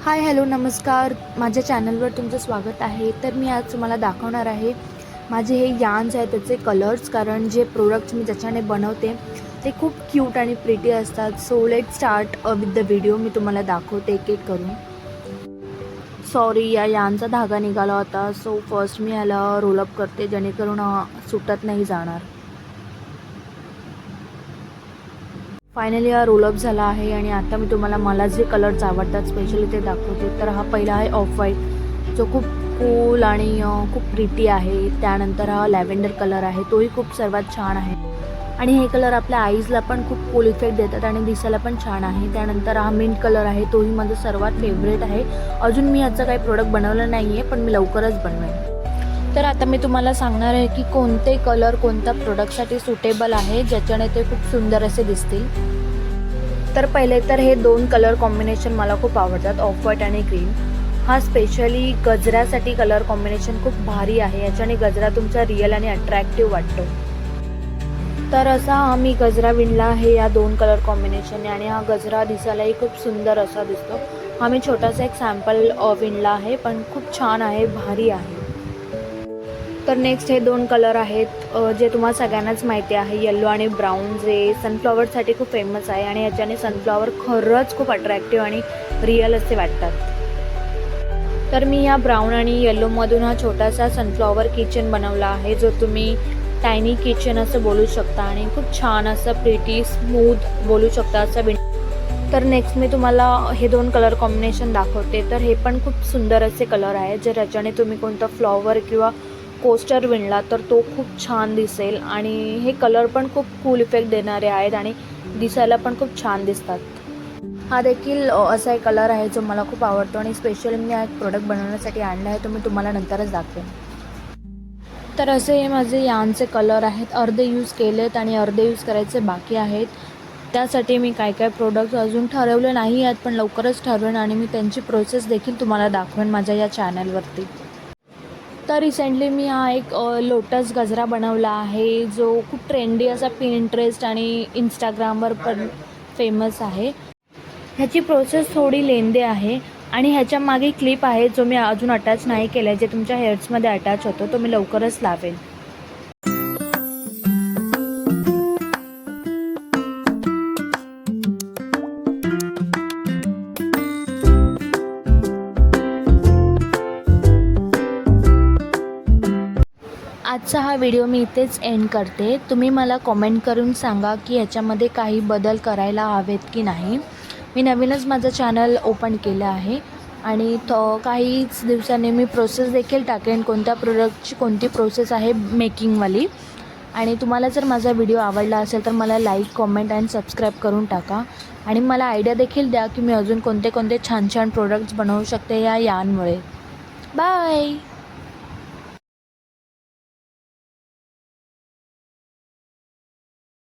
Hi hello नमस्कार, माझ्या चॅनलवर तुमचं स्वागत आहे. तर मी आज तुम्हाला दाखवणार आहे माझे हे यार्न्स आहेत त्याचे कलर्स, कारण जे प्रोडक्ट्स मी ज्याच्याने बनवते ते खूप क्यूट आणि प्रिटी असतात. So let start with the video. मी तुम्हाला दाखवते एक एक करून. सॉरी, या यार्नचा धागा निघाला होता. सो फर्स्ट मी ह्याला रोलअप करते जेणेकरून सुटत नाही जाणार. फायनली हा रोलअप झाला आहे आणि आता मी तुम्हाला मला जे कलर्स आवडतात स्पेशली ते दाखवते. तर हा पहिला आहे ऑफ व्हाईट, जो खूप कूल आणि खूप प्रिटी आहे. त्यानंतर हा लॅव्हेंडर कलर आहे, तोही खूप सर्वात छान आहे आणि हे कलर आपल्या आईजला पण खूप कूल इफेक्ट देतात आणि दिसायला पण छान आहे. त्यानंतर हा मिंट कलर आहे, तोही माझा सर्वात फेवरेट आहे. अजून मी याचं काही प्रोडक्ट बनवलं नाही आहे, पण मी लवकरच बनवेन. तर आता मी तुम्हाला सांगणार आहे की कोणते कलर कोणत्या प्रोडक्टसाठी सुटेबल आहे, ज्याच्याने ते खूप सुंदर असे दिसतील. तर पहिले तर हे दोन कलर कॉम्बिनेशन मला खूप आवडतात, ऑफ व्हाईट आणि ग्रीन. हा स्पेशली गजऱ्यासाठी कलर कॉम्बिनेशन खूप भारी आहे. याच्याने गजरा तुमचा रिअल आणि अट्रॅक्टिव्ह वाटतो. तर असा मी गजरा विणला आहे या दोन कलर कॉम्बिनेशनने आणि हा गजरा दिसायलाही खूप सुंदर असा दिसतो. हा मी छोटासा एक सॅम्पल विणला आहे, पण खूप छान आहे, भारी आहे. तर नेक्स्ट हे दोन कलर आहेत जे तुम्हाला सगळ्यांनाच माहिती आहे, येलो आणि ब्राऊन, जे सनफ्लॉवरसाठी खूप फेमस आहे आणि याच्याने सनफ्लॉवर खरंच खूप अट्रॅक्टिव्ह आणि रिअल असे वाटतात. तर मी या ब्राऊन आणि येल्लोमधून हा छोटासा सनफ्लॉवर किचन बनवला आहे, जो तुम्ही टायनी किचन असं बोलू शकता आणि खूप छान असं प्रिटी स्मूथ बोलू शकता असं तर नेक्स्ट मी तुम्हाला हे दोन कलर कॉम्बिनेशन दाखवते. तर हे पण खूप सुंदर असे कलर आहेत, जर याच्याने तुम्ही कोणता फ्लॉवर किंवा पोस्टर विणला तर तो खूप छान दिसेल आणि हे कलर पण खूप कूल इफेक्ट देणारे आहेत आणि दिसायला पण खूप छान दिसतात. हा देखील असा एक कलर आहे जो मला खूप आवडतो आणि स्पेशली मी हा एक प्रोडक्ट बनवण्यासाठी आणला आहे, तो मी तुम्हाला नंतरच दाखवेन. तर असे हे माझे यार्नचे कलर आहेत. अर्धे यूज केलेत आणि अर्धे यूज करायचे बाकी आहेत. त्यासाठी मी काय काय प्रोडक्ट अजून ठरवले नाही आहेत, पण लवकरच ठरवेन आणि मी त्यांची प्रोसेस देखील तुम्हाला दाखवेन माझ्या या चॅनलवरती. तर रिसेंटली मी हा एक लोटस गजरा बनवला आहे, जो खूप ट्रेंडी असा पिंटरेस्ट आणि इंस्टाग्रामवर पण फेमस आहे. ह्याची प्रोसेस थोडी लेंदी आहे आणि ह्याच्या मागे क्लिप आहे, जो मी अजून अटॅच नाही केला आहे, जे तुमच्या हेअर्समध्ये अटॅच होतो. तो मी लवकरच लावेल. आजचा हा व्हिडिओ मी इथेच एंड करते. तुम्ही मला कॉमेंट करून सांगा की ह्याच्यामध्ये काही बदल करायला हवेत की नाही. मी नवीनच माझं चॅनल ओपन केलं आहे आणि काहीच दिवसांनी मी प्रोसेस देखील टाकेन, कोणत्या प्रोडक्टची कोणती प्रोसेस आहे मेकिंगवाली. आणि तुम्हाला जर माझा व्हिडिओ आवडला असेल तर मला लाईक, कॉमेंट आणि सबस्क्राईब करून टाका आणि मला आयडिया देखील द्या की मी अजून कोणते कोणते छान छान प्रोडक्ट्स बनवू शकते या यार्नमुळे. बाय.